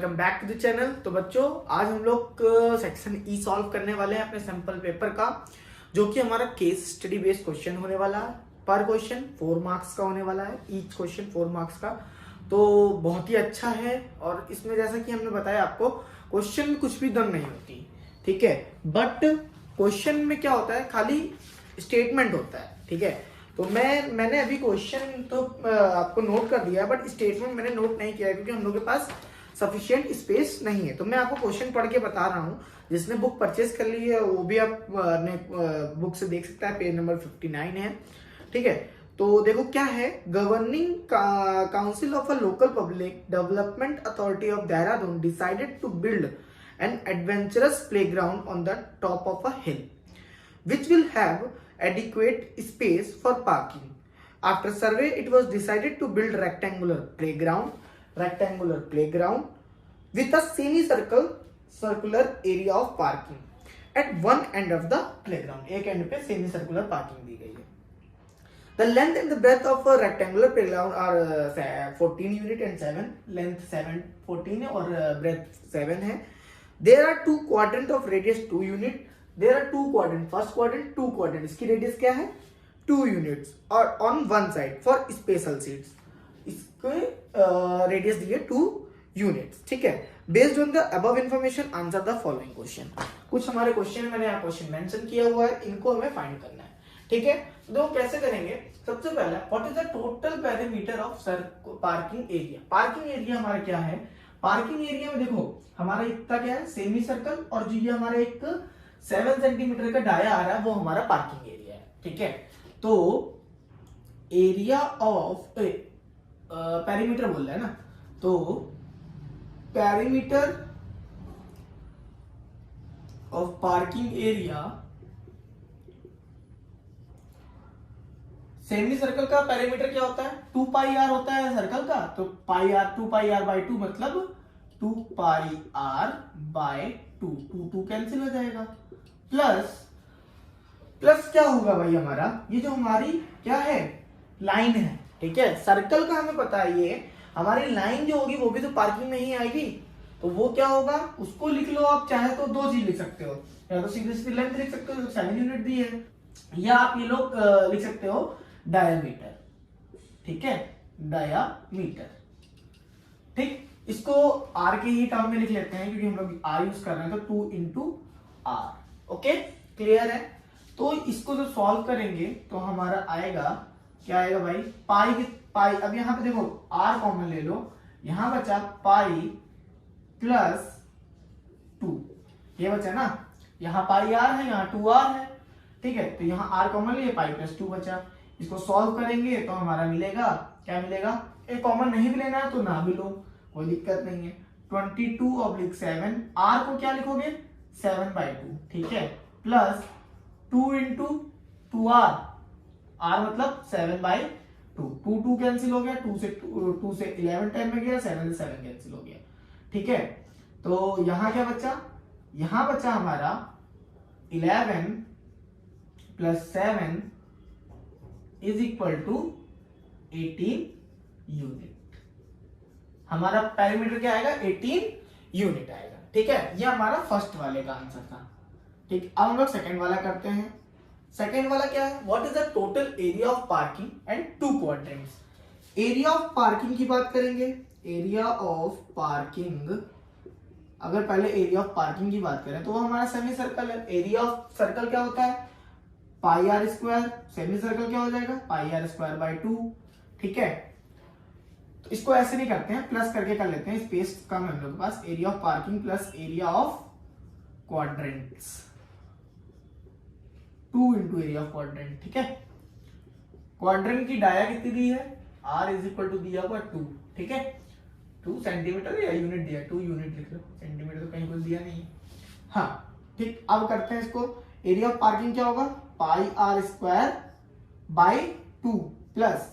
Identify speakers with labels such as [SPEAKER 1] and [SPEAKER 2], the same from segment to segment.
[SPEAKER 1] Welcome back to the channel. तो बच्चों, आज हम लोग सेक्शन ई सॉल्व करने वाले हैं अपने सैंपल पेपर का, जो कि हमारा केस स्टडी बेस्ड क्वेश्चन होने वाला है। पर क्वेश्चन 4 मार्क्स का होने वाला है, ईच क्वेश्चन 4 मार्क्स का। तो बहुत ही अच्छा है। और इसमें जैसा कि हमने बताया आपको, क्वेश्चन में कुछ भी दम नहीं होती, ठीक है। बट क्वेश्चन में क्या होता है, खाली स्टेटमेंट होता है, ठीक है। तो मैंने अभी क्वेश्चन तो आपको नोट कर दिया, बट स्टेटमेंट मैंने नोट नहीं किया है क्योंकि हम लोग के पास सफिशिएंट स्पेस नहीं है। तो मैं आपको क्वेश्चन पढ़ के बता रहा हूँ। जिसने बुक परचेज कर ली है वो भी आप बुक से देख सकता है, पेज नंबर 59 है, ठीक है। तो देखो क्या है, governing council of a local public development authority of Dehradun decided to build an adventurous playground on the top of a hill which will have adequate space for parking. After survey, it was decided to build rectangular playground with a circular area of parking at one end of the playground. एक end पे semicircular parking दी गई है. The length and the breadth of a rectangular playground are 14 unit and 7. Length 14 है और breadth 7 है. There are two quadrant of radius 2 unit. There are two quadrant, first quadrant, 2 quadrant. इसकी radius क्या है, 2 units, और on one side for special seats इसके radius दी है 2 units, ठीक है। Based on the above information answer the following question. कुछ हमारे क्वेश्चन मैंने यहाँ क्वेश्चन मेंशन किया हुआ है, इनको हमें फाइंड करना है, ठीक है। तो कैसे करेंगे, सबसे पहला what is the total perimeter of parking area. Parking area हमारा क्या है, पार्किंग एरिया में देखो हमारा इतना क्या है, सेमी सर्कल, और जो ये हमारा एक 7 सेंटीमीटर का डाया आ रहा है वो हमारा पार्किंग एरिया है, ठीक है। तो एरिया ऑफ पेरीमीटर बोल रहा है ना, तो perimeter of parking area, semi circle का पेरीमीटर क्या होता है, 2 पाई आर होता है सर्कल का। तो पाई आर 2 पाई आर बाई 2 मतलब 2 पाई आर बाय 2 कैंसिल हो जाएगा। प्लस क्या होगा भाई, हमारा ये जो हमारी क्या है, लाइन है, ठीक है। सर्कल का हमें पता है, ये हमारी लाइन जो होगी वो भी तो पार्किंग में ही आएगी। तो वो क्या होगा, उसको लिख लो आप, चाहे तो 2 चीज लिख सकते हो, या तो सीधी लेंथ लिख सकते हो 7 यूनिट दी है, या आप ये लोग लिख सकते हो डायामीटर, ठीक है, डायामीटर, ठीक। इसको आर के ही टर्म में लिख लेते हैं क्योंकि हम लोग आर यूज कर रहे हैं, तो 2 इंटू आर, ओके, क्लियर है। तो इसको जो सॉल्व करेंगे तो हमारा आएगा, क्या आएगा भाई, पाई। अब यहां पे देखो आर कॉमन ले लो, यहां बचा पाई प्लस 2, ये बचा ना, यहां पाई आर है, यहां 2 आर है, ठीक है। तो यहां आर कॉमन लिए, पाई प्लस 2 बचा। इसको सॉल्व करेंगे तो हमारा मिलेगा, क्या मिलेगा, एक कॉमन नहीं भी लेना है तो ना भी लो, कोई दिक्कत नहीं है। 22/7, आर को क्या लिखोगे, 7/2, ठीक है, प्लस 2 इंटू 2r, r मतलब 7/2, 2 कैंसिल हो गया, 2 से 11 टाइम में गया, 7 से 7 कैंसिल हो गया, ठीक है। तो यहां क्या बचा, यहां बचा हमारा 11 plus 7 is equal to 18 unit. हमारा पेरीमीटर क्या आएगा, 18 यूनिट आएगा, ठीक है। ये हमारा फर्स्ट वाले का आंसर था, ठीक। अब हम लोग सेकंड वाला करते हैं। सेकंड वाला क्या है, what is the total area of parking and 2 quadrants. Area of parking की बात करेंगे, एरिया ऑफ पार्किंग, अगर पहले एरिया ऑफ पार्किंग की बात करें तो वो हमारा सेमी सर्कल है। एरिया ऑफ सर्कल क्या होता है, पाई आर स्क्वायर, सेमी सर्कल क्या हो जाएगा, पाई आर स्क्वायर बाय 2, ठीक है। तो इसको ऐसे नहीं करते हैं, प्लस करके कर लेते हैं, स्पेस कम है हम लोग के पास। Area of parking plus area of quadrants, 2 into area of quadrant, ठीक है। क्वाड्रेंट की डाया कितनी दी है, r इज इक्वल टू दिया हुआ 2, ठीक है। 2 सेंटीमीटर या यूनिट दिया, 2 यूनिट लिख लो, सेंटीमीटर तो कहीं कुछ दिया नहीं है, हाँ, ठीक। अब करते हैं इसको, एरिया ऑफ पार्किंग क्या होगा, pi r square by 2 plus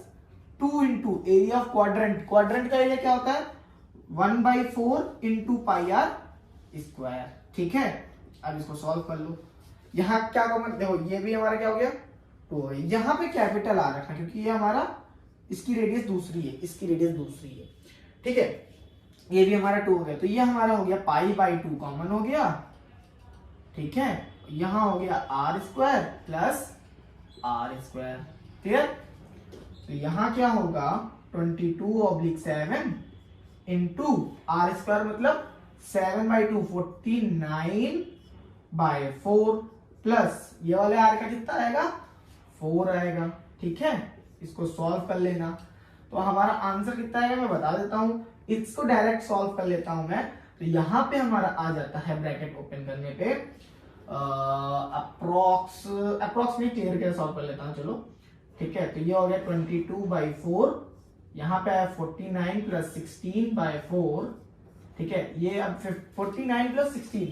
[SPEAKER 1] 2 into area of quadrant, quadrant का एरिया क्या होता है, 1/4 इंटू पाई आर स्क्वायर, ठीक है। अब इसको सॉल्व कर लो, यहाँ क्या कॉमन, देखो ये भी हमारा क्या हो गया, तो यहाँ पे कैपिटल आ रखा क्योंकि ये हमारा, इसकी रेडियस दूसरी है, इसकी रेडियस दूसरी है, ठीक है। ये भी हमारा 2 हो गया, तो ये हमारा हो गया पाई बाई 2 कॉमन हो गया, ठीक है। यहां हो गया R square plus R square, clear. तो यहां क्या होगा 22/7 इंटू आर स्क्वायर मतलब 7/2 49/4 प्लस ये वाले आर का कितना आएगा 4 आएगा, ठीक है। इसको सॉल्व कर लेना, तो हमारा आंसर कितना आएगा मैं बता देता हूं, इसको डायरेक्ट सॉल्व कर लेता हूं मैं। तो यहाँ पे हमारा आ जाता है ब्रैकेट ओपन करने पे अप्रोक्स में क्लियर करके सॉल्व कर लेता हूं, चलो ठीक है। तो ये हो गया 22/4, यहाँ पे आया 49 प्लस 16/4, ठीक है। ये अब 49 प्लस 16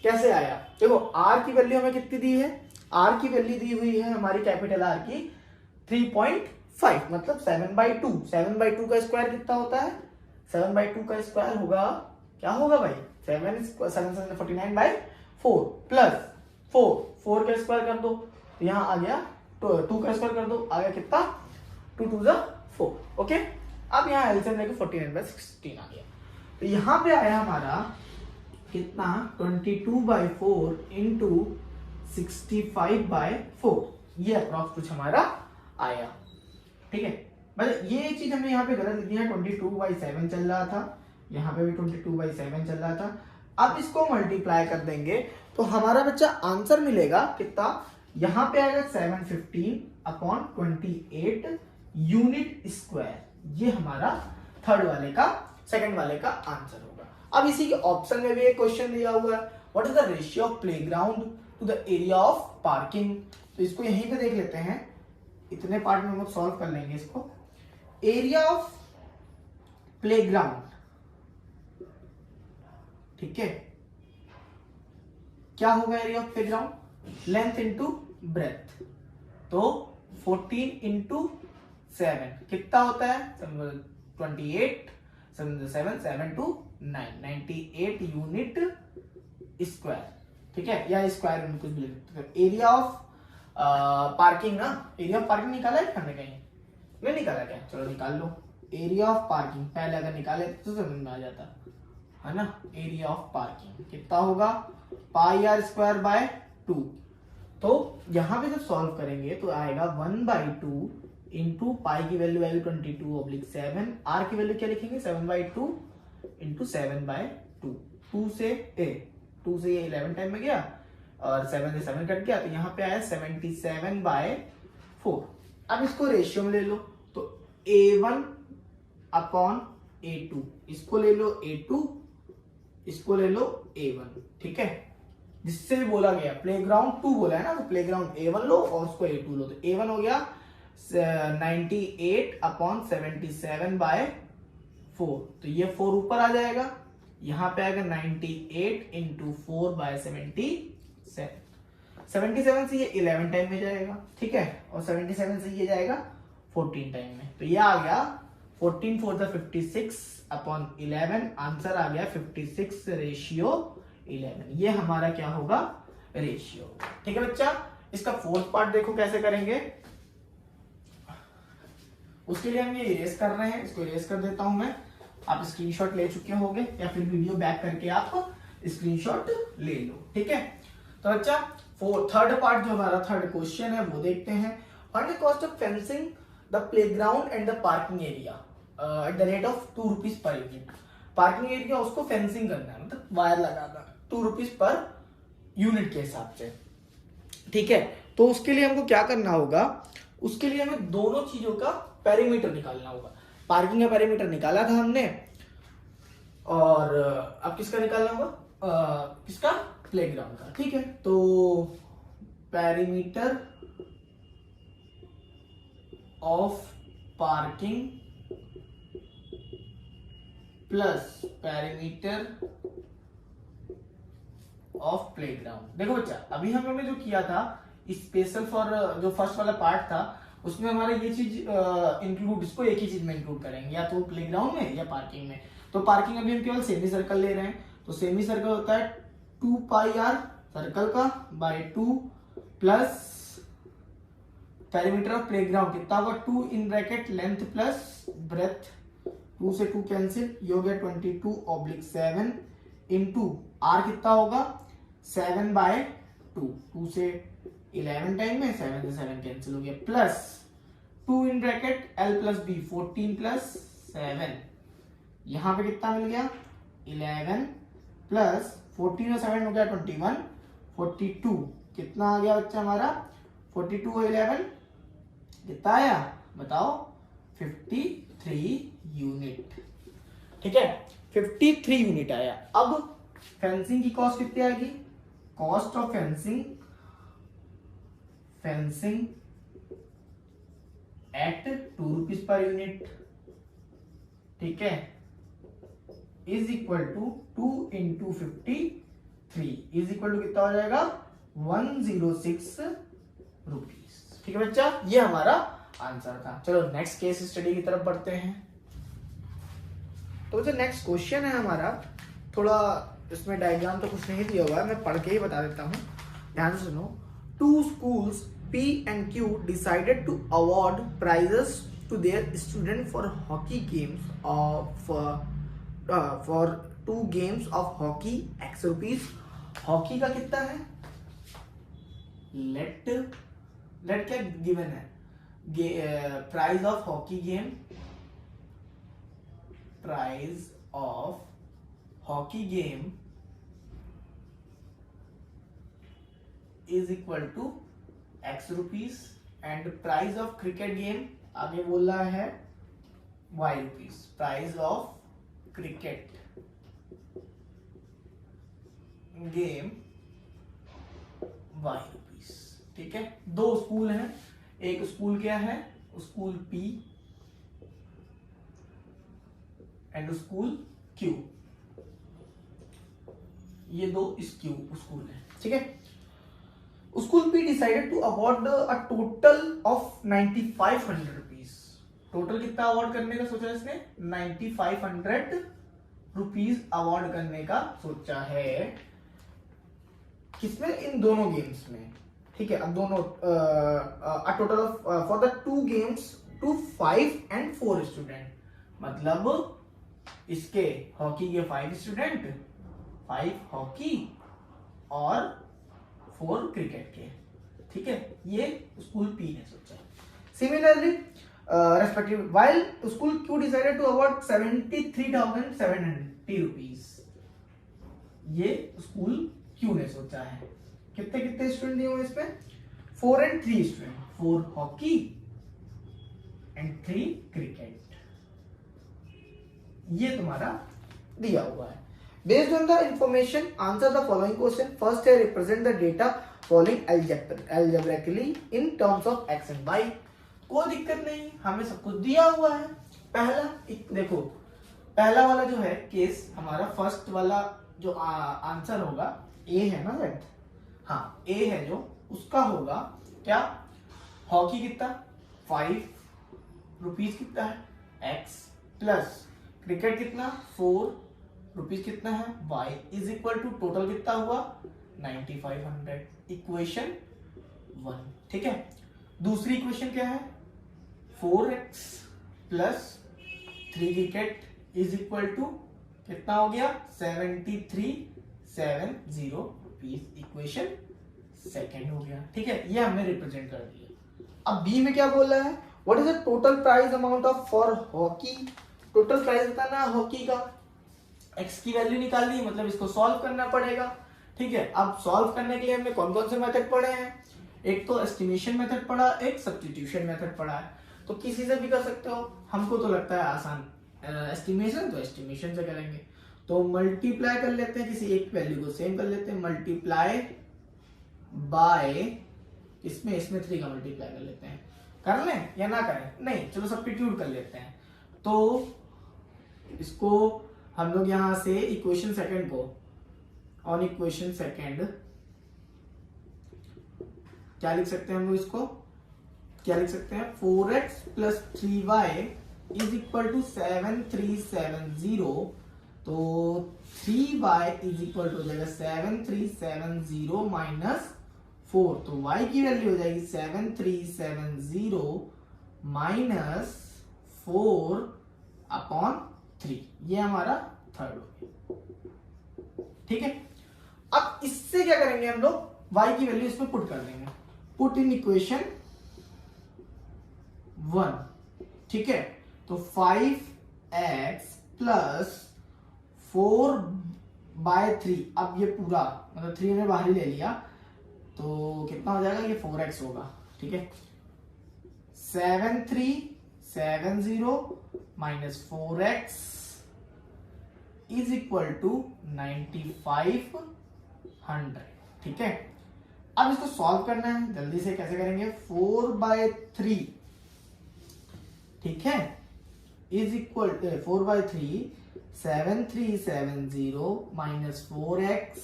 [SPEAKER 1] कैसे आया, देखो आर की वैल्यू हमें कितनी दी है, आर की वैल्यू दी हुई है हमारी कैपिटल आर की 3.5 मतलब 7/2। 7/2 का स्क्वायर कितना होता है, 7/2 का स्क्वायर होगा क्या होगा भाई 49/4 प्लस 4 का स्क्वायर कर दो, तो यहाँ आ गया 2 का स्क्वायर कर दो, आ गया कितना 2 2 4, ओके। अब यहाँ एलसीएम लेके 49/16 आ गया, तो यहाँ पे आया हमारा कितना 22/4 इंटू 65/4, ये अप्रॉक्स कुछ हमारा आया, ठीक है। मतलब ये चीज हमने यहाँ पे गलत लिख दिया, 22/7 चल रहा था, यहाँ पे भी 22/7 चल रहा था। अब इसको मल्टीप्लाई कर देंगे तो हमारा बच्चा आंसर मिलेगा कितना, यहाँ पे आएगा 715/28 यूनिट स्क्वायर, ये हमारा सेकंड वाले का आंसर होगा। अब इसी के ऑप्शन में भी एक क्वेश्चन दिया हुआ है, what is the ratio of playground to the area of parking. तो इसको यहीं पे देख लेते हैं, इतने पार्ट में हम लोग सॉल्व कर लेंगे इसको। एरिया ऑफ प्लेग्राउंड, ठीक है, क्या होगा area of playground, length into breadth, तो 14 इंटू 7 कितना होता है 28, 7 7 2 9 98 यूनिट स्क्वायर, ठीक है, या स्क्वायर यूनिट कुछ भी लिख सकते हो। एरिया ऑफ पार्किंग ना, एरिया ऑफ पार्किंग निकाला है हमने कहीं, नहीं निकाला क्या, चलो निकाल लो। एरिया ऑफ पार्किंग पहले अगर निकाले तो समझ में आ जाता है ना। एरिया ऑफ पार्किंग कितना होगा πr²/2, तो यहां पे जब सॉल्व करेंगे तो आएगा 1/2 इंटू पाई की वैल्यू आएगी 22/7, आर की वैल्यू क्या लिखेंगे 7/2 इंटू 7/2, 2 से ये 11 टाइम में गया और 7 से 7 कट गया, तो यहाँ पे आया 77/4। अब इसको रेशियो में ले लो, तो A1/A2, इसको ले लो A2, इसको ले लो A1, ठीक है। जिससे भी बोला गया प्लेग्राउंड 2 बोला है ना, तो प्लेग्राउंड A1 लो और उसको A2 लो, तो A1 हो गया 98/77/4, तो ये 4 ऊपर आ जाएगा, यहाँ पे आएगा 98 इंटू 4/77, 77 से ये 11 टाइम में जाएगा, ठीक है, और 77 से ये जाएगा 14 टाइम में, तो ये आ गया 14 4 56/11, आंसर आ गया 56/11, ये हमारा क्या होगा रेशियो, ठीक है बच्चा। इसका फोर्थ पार्ट देखो कैसे करेंगे, उसके लिए हम ये इरेज कर रहे हैं, इसको इरेज कर देता हूं मैं, आप स्क्रीनशॉट ले चुके होंगे या फिर वीडियो बैक करके आप स्क्रीनशॉट ले लो, ठीक है। तो बच्चा थर्ड पार्ट जो हमारा थर्ड क्वेश्चन है वो देखते हैं। What is the cost of fencing the playground and the parking area at the rate of 2 rupees per unit. Parking area उसको फेंसिंग करना है, मतलब वायर लगाना, 2 रुपीज पर यूनिट के हिसाब से, ठीक है। तो उसके लिए हमको क्या करना होगा, उसके लिए हमें दोनों चीजों का पेरीमीटर निकालना होगा। पार्किंग का पेरीमीटर निकाला था हमने, और अब किसका निकालना होगा, किसका प्लेग्राउंड का, ठीक है। तो perimeter of parking plus perimeter of playground. देखो बच्चा अभी हमने जो किया था स्पेशल फॉर जो फर्स्ट वाला पार्ट था, उसमें हमारा ये चीज इंक्लूड, इसको एक ही चीज में इंक्लूड करेंगे, या तो प्लेग्राउंड में या पार्किंग में। तो पार्किंग अभी हम केवल सेमी सर्कल ले रहे हैं, तो सेमी सर्कल होता है 2πr सर्कल का by 2 plus perimeter of playground कितना होगा 2 in bracket length plus breadth 2 से 2 कैंसिल, ये हो गया 22/7 इंटू आर कितना होगा 7/2, 2 से 11 टाइम में 7 से 7 कैंसिल हो गया, plus 2 in bracket l plus b 14 प्लस 7, यहां पे कितना मिल गया 11 प्लस 14 और 7 हो गया 21, 42 कितना आ गया बच्चा हमारा 42 और 11 कितना आया बताओ 53 यूनिट। ठीक है 53 यूनिट आया। अब फेंसिंग की कॉस्ट कितनी आएगी, cost of fencing at 2 rupees per unit, ठीक है, is equal to 2 into 53 is equal to कितना हो जाएगा 106 रुपीज। ठीक है बच्चा, ये हमारा आंसर था। चलो नेक्स्ट केस स्टडी की तरफ बढ़ते हैं। तो जो नेक्स्ट क्वेश्चन है हमारा, थोड़ा इसमें डायग्राम तो कुछ नहीं दिया हुआ है, मैं पढ़ के ही बता देता हूँ, ध्यान से सुनो। 2 schools P and Q decided to award prizes to their student for hockey games for 2 games of hockey X rupees। Hockey का कितना है, लेट क्या गिवन है, price of hockey game, price of hockey game is equal to X rupees and price of cricket game आगे बोल रहा है Y rupees, price of cricket game Y rupees. ठीक है, 2 स्कूल हैं, एक स्कूल क्या है school P and school Q, ये 2 स्कूल हैं। ठीक है, school P decided to award a total of 9500 rupees. Total कितना अवार्ड करने का सोचा इसने 9500 रुपीज अवार्ड करने का सोचा है, किसमें इन दोनों गेम्स में। ठीक है, अब दोनों total of for the 2 games to 5 and 4 student, मतलब इसके हॉकी के 5 स्टूडेंट, 5 हॉकी और 4 क्रिकेट के। ठीक है, ये स्कूल पी ने सोचा। Similarly respective while school Q decided to award 73,700 rupees, ये स्कूल क्यू ने सोचा है। कितने कितने स्टूडेंट दिए हुए इस पे 4 and 3 student, 4 hockey and 3 cricket, ये तुम्हारा दिया हुआ है। Based on the information, answer the following question. First है represent the data following algebraically in terms of x and y। कोई दिक्कत नहीं, हमें सब कुछ दिया हुआ है। पहला देखो, पहला वाला जो है केस हमारा, फर्स्ट वाला जो आंसर होगा ए है ना सेट, हाँ ए है जो, उसका होगा क्या, हॉकी कितना 5 रुपीज कितना है x, प्लस क्रिकेट कितना 4 रुपीज कितना है y, is equal to total कितना हुआ 9500, इक्वेशन 1। ठीक है, दूसरी इक्वेशन क्या है 4x plus 3 cricket is equal to कितना हो गया 7370 रुपीज, इक्वेशन सेकेंड हो गया। ठीक है, ये हमने रिप्रेजेंट कर दिया। अब बी में क्या बोल रहा है, what is the total price amount of for hockey, total price बताना है हॉकी का, x की वैल्यू निकालनी है, मतलब इसको सॉल्व करना पड़ेगा। ठीक है, अब सॉल्व करने के लिए हमने कौन कौन से मेथड पढ़े हैं, एक तो एस्टिमेशन मेथड पढ़ा, एक सब्स्टिट्यूशन मेथड पढ़ा है। तो किसी से भी कर सकते हो, हमको तो लगता है आसान एस्टिमेशन, तो एस्टिमेशन से करेंगे। तो मल्टीप्लाई कर लेते हैं, किसी एक वैल्यू को सेम कर लेते हैं, मल्टीप्लाई बाय इसमें 3 का मल्टीप्लाई कर लेते हैं, कर लें या ना करें, नहीं चलो सब्स्टिट्यूट कर लेते हैं। तो इसको हम लोग यहां से इक्वेशन सेकंड को, ऑन इक्वेशन सेकंड क्या लिख सकते हैं हम लोग, इसको क्या लिख सकते हैं 4x plus 3y is equal to 7370, तो 3y इज इक्वल टू हो जाएगा 7370 माइनस 4, तो y की वैल्यू हो जाएगी 7370 माइनस 4 अपॉन 3, ये हमारा थर्ड हो गया। ठीक है, अब इससे क्या करेंगे हम लोग, y की वैल्यू इसमें पुट कर देंगे, पुट इन इक्वेशन 1। ठीक है, तो 5x प्लस 4/3, अब ये पूरा मतलब 3 ने बाहर ही ले लिया तो कितना हो जाएगा, ये 4x होगा। ठीक है, 7370 minus 4x is equal to 9500। ठीक है, अब इसको सॉल्व करना है, जल्दी से कैसे करेंगे, 4/3, ठीक है, इज इक्वल 4/3 7370 माइनस 4x,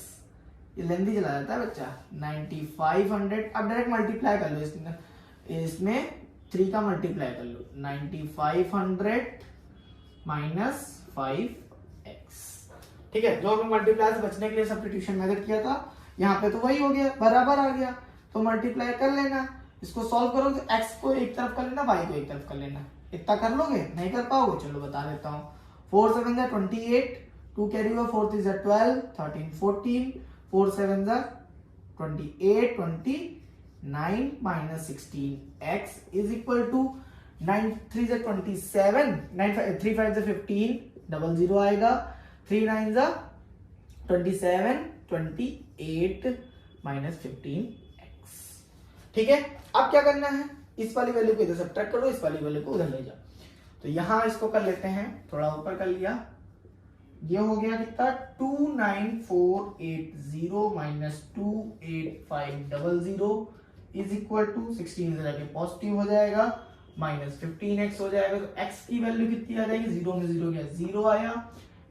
[SPEAKER 1] ये लेंदी चला जाता है बच्चा, 9500। अब डायरेक्ट मल्टीप्लाई कर लो, इसमें 3 का मल्टीप्लाई कर लो, 9500 माइनस 5x। ठीक है, जो हम मल्टीप्लाई से बचने के लिए सब्स्टिट्यूशन मेथड किया था, यहाँ पे तो वही हो गया, बराबर आ गया, तो मल्टीप्लाई कर लेना। इसको सॉल्व करो तो x को एक तरफ कर लेना, y को एक तरफ कर लेना। इतना कर लोगे, नहीं कर पाओगे, चलो बता देता हूँ। 4 7 जा 28, 2 कैरी हुआ, 4 3 जा 12, 13 14, 4 7 जा 28, 29 minus 16x is equal to 9 3 जा 27, 3 5 जा 15, 00 आएगा, 3 9 जा 27, 28 माइनस 15x। ठीक है, अब क्या करना है, इस वाली वैल्यू को इधर सब्ट्रैक्ट करो, इस वाली वैल्यू को उधर ले जाओ। तो यहां इसको कर लेते हैं, थोड़ा ऊपर कर लिया, ये हो गया कितना, 29480 माइनस 28500 इज इक्वल टू 16 से जाके पॉजिटिव हो जाएगा, माइनस 15x हो जाएगा। तो x की वैल्यू कितनी आ जाएगी, 0 में 0 गया 0 आया,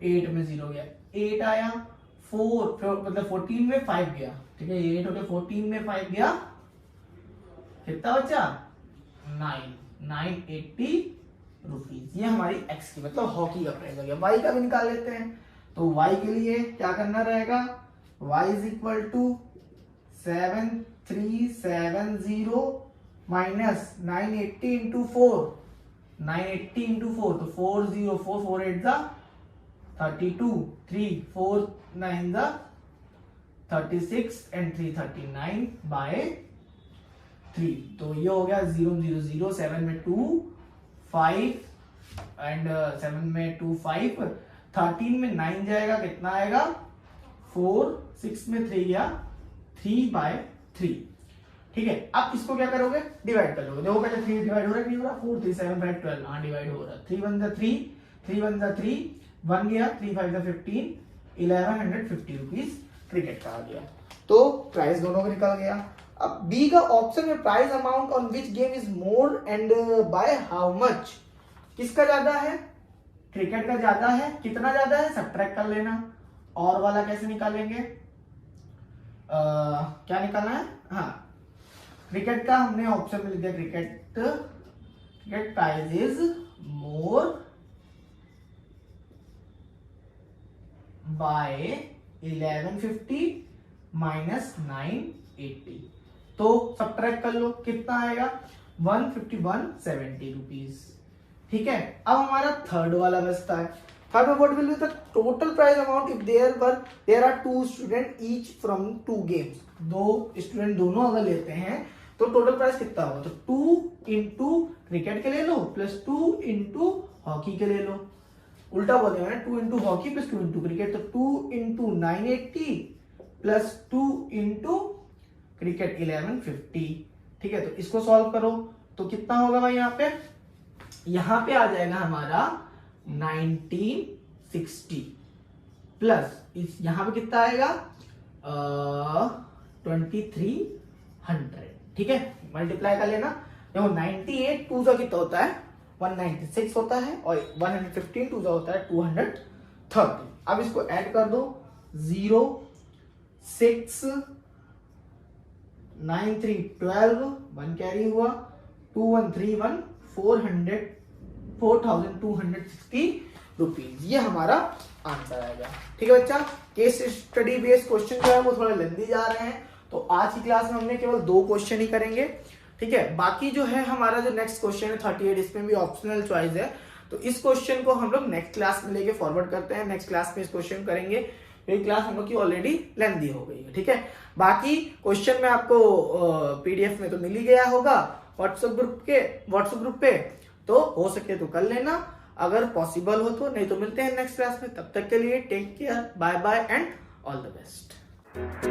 [SPEAKER 1] 8 में 0 गया 8 आया, 4 मतलब 14 में 5 गया। ठीक है, 8 हो गया, 14 में 5 गया, कितना बचा, 980 रुपीज। ये हमारी x की मतलब हॉकी का प्राइस हो गया। y का भी निकाल लेते हैं, तो y के लिए क्या करना रहेगा, y is equal to 7370 minus 980 into 4, 980 into 4, तो 404, 4 8 जा 32, 3 4 9 जा 36 एंड 3 39 बाय 3। तो ये हो गया 0 0 0, 7 में 2 5 एंड 7 में 2 5, 13 में 9 जाएगा, कितना आएगा 4, 6 में 3 गया 3/3। ठीक है, अब इसको क्या करोगे, डिवाइड कर लोगे। देखो पहले 3 डिवाइड हो रहा है, नहीं हो रहा, 4 3 7 5 12, हाँ डिवाइड हो रहा है। 3 1 जा 3, 3 1 जा 3, 1 गया, 3 5 जा 15, 1150 रुपीज क्रिकेट का आ गया। तो प्राइस दोनों का निकल गया। अब बी का ऑप्शन में price amount on which game is more and by how much, किसका ज्यादा है, क्रिकेट का ज्यादा है, कितना ज्यादा है, सब्ट्रैक्ट कर लेना। और वाला कैसे निकालेंगे, क्या निकालना है, हाँ क्रिकेट का हमने ऑप्शन में लिख दिया, cricket price is more by 1150 minus 980, तो सब्ट्रैक्ट कर लो, कितना आएगा 151.70 रुपीज। ठीक है, अब हमारा थर्ड वाला बचता है। थर्ड में what will be the total price amount if there are 2 student each from 2 games, 2 student दोनों अगर लेते हैं तो टोटल प्राइस कितना होगा, तो 2 इंटू क्रिकेट के ले लो प्लस 2 इंटू हॉकी के ले लो, उल्टा बोल देना, 2 into hockey plus 2 into cricket, तो 2 इंटू 980 प्लस 2 इंटू क्रिकेट 1150। ठीक है, तो इसको सॉल्व करो तो कितना होगा भाई, यहाँ पे आ जाएगा हमारा 1960 प्लस इस यहाँ पे कितना आएगा 2300। ठीक है, मल्टीप्लाई कर लेना, देखो 98 2 का कितना होता है 196 होता है, और 115 2 का होता है 230। अब इसको ऐड कर दो, 0 6 9 3 12, 1 कैरी हुआ, 2 1 3 1, 4260 रुपीज, ये हमारा आंसर आएगा। ठीक है बच्चा, केस स्टडी बेस्ड क्वेश्चन जो है वो थोड़ा लेंदी जा रहे हैं, तो आज की क्लास में हमने केवल 2 क्वेश्चन ही करेंगे। ठीक है, बाकी जो है हमारा जो नेक्स्ट क्वेश्चन है 38, इसमें भी ऑप्शनल चॉइस है, तो इस क्वेश्चन को हम लोग नेक्स्ट क्लास में लेके फॉरवर्ड करते हैं, नेक्स्ट क्लास में इस क्वेश्चन करेंगे। ये क्लास हम लोग की ऑलरेडी लेंथी हो गई है, ठीक है। बाकी क्वेश्चन में आपको पीडीएफ में तो मिल ही गया होगा व्हाट्सएप ग्रुप पे, तो हो सके तो कर लेना, अगर पॉसिबल हो तो, नहीं तो मिलते हैं नेक्स्ट क्लास में। तब तक के लिए take care, bye bye and all the best.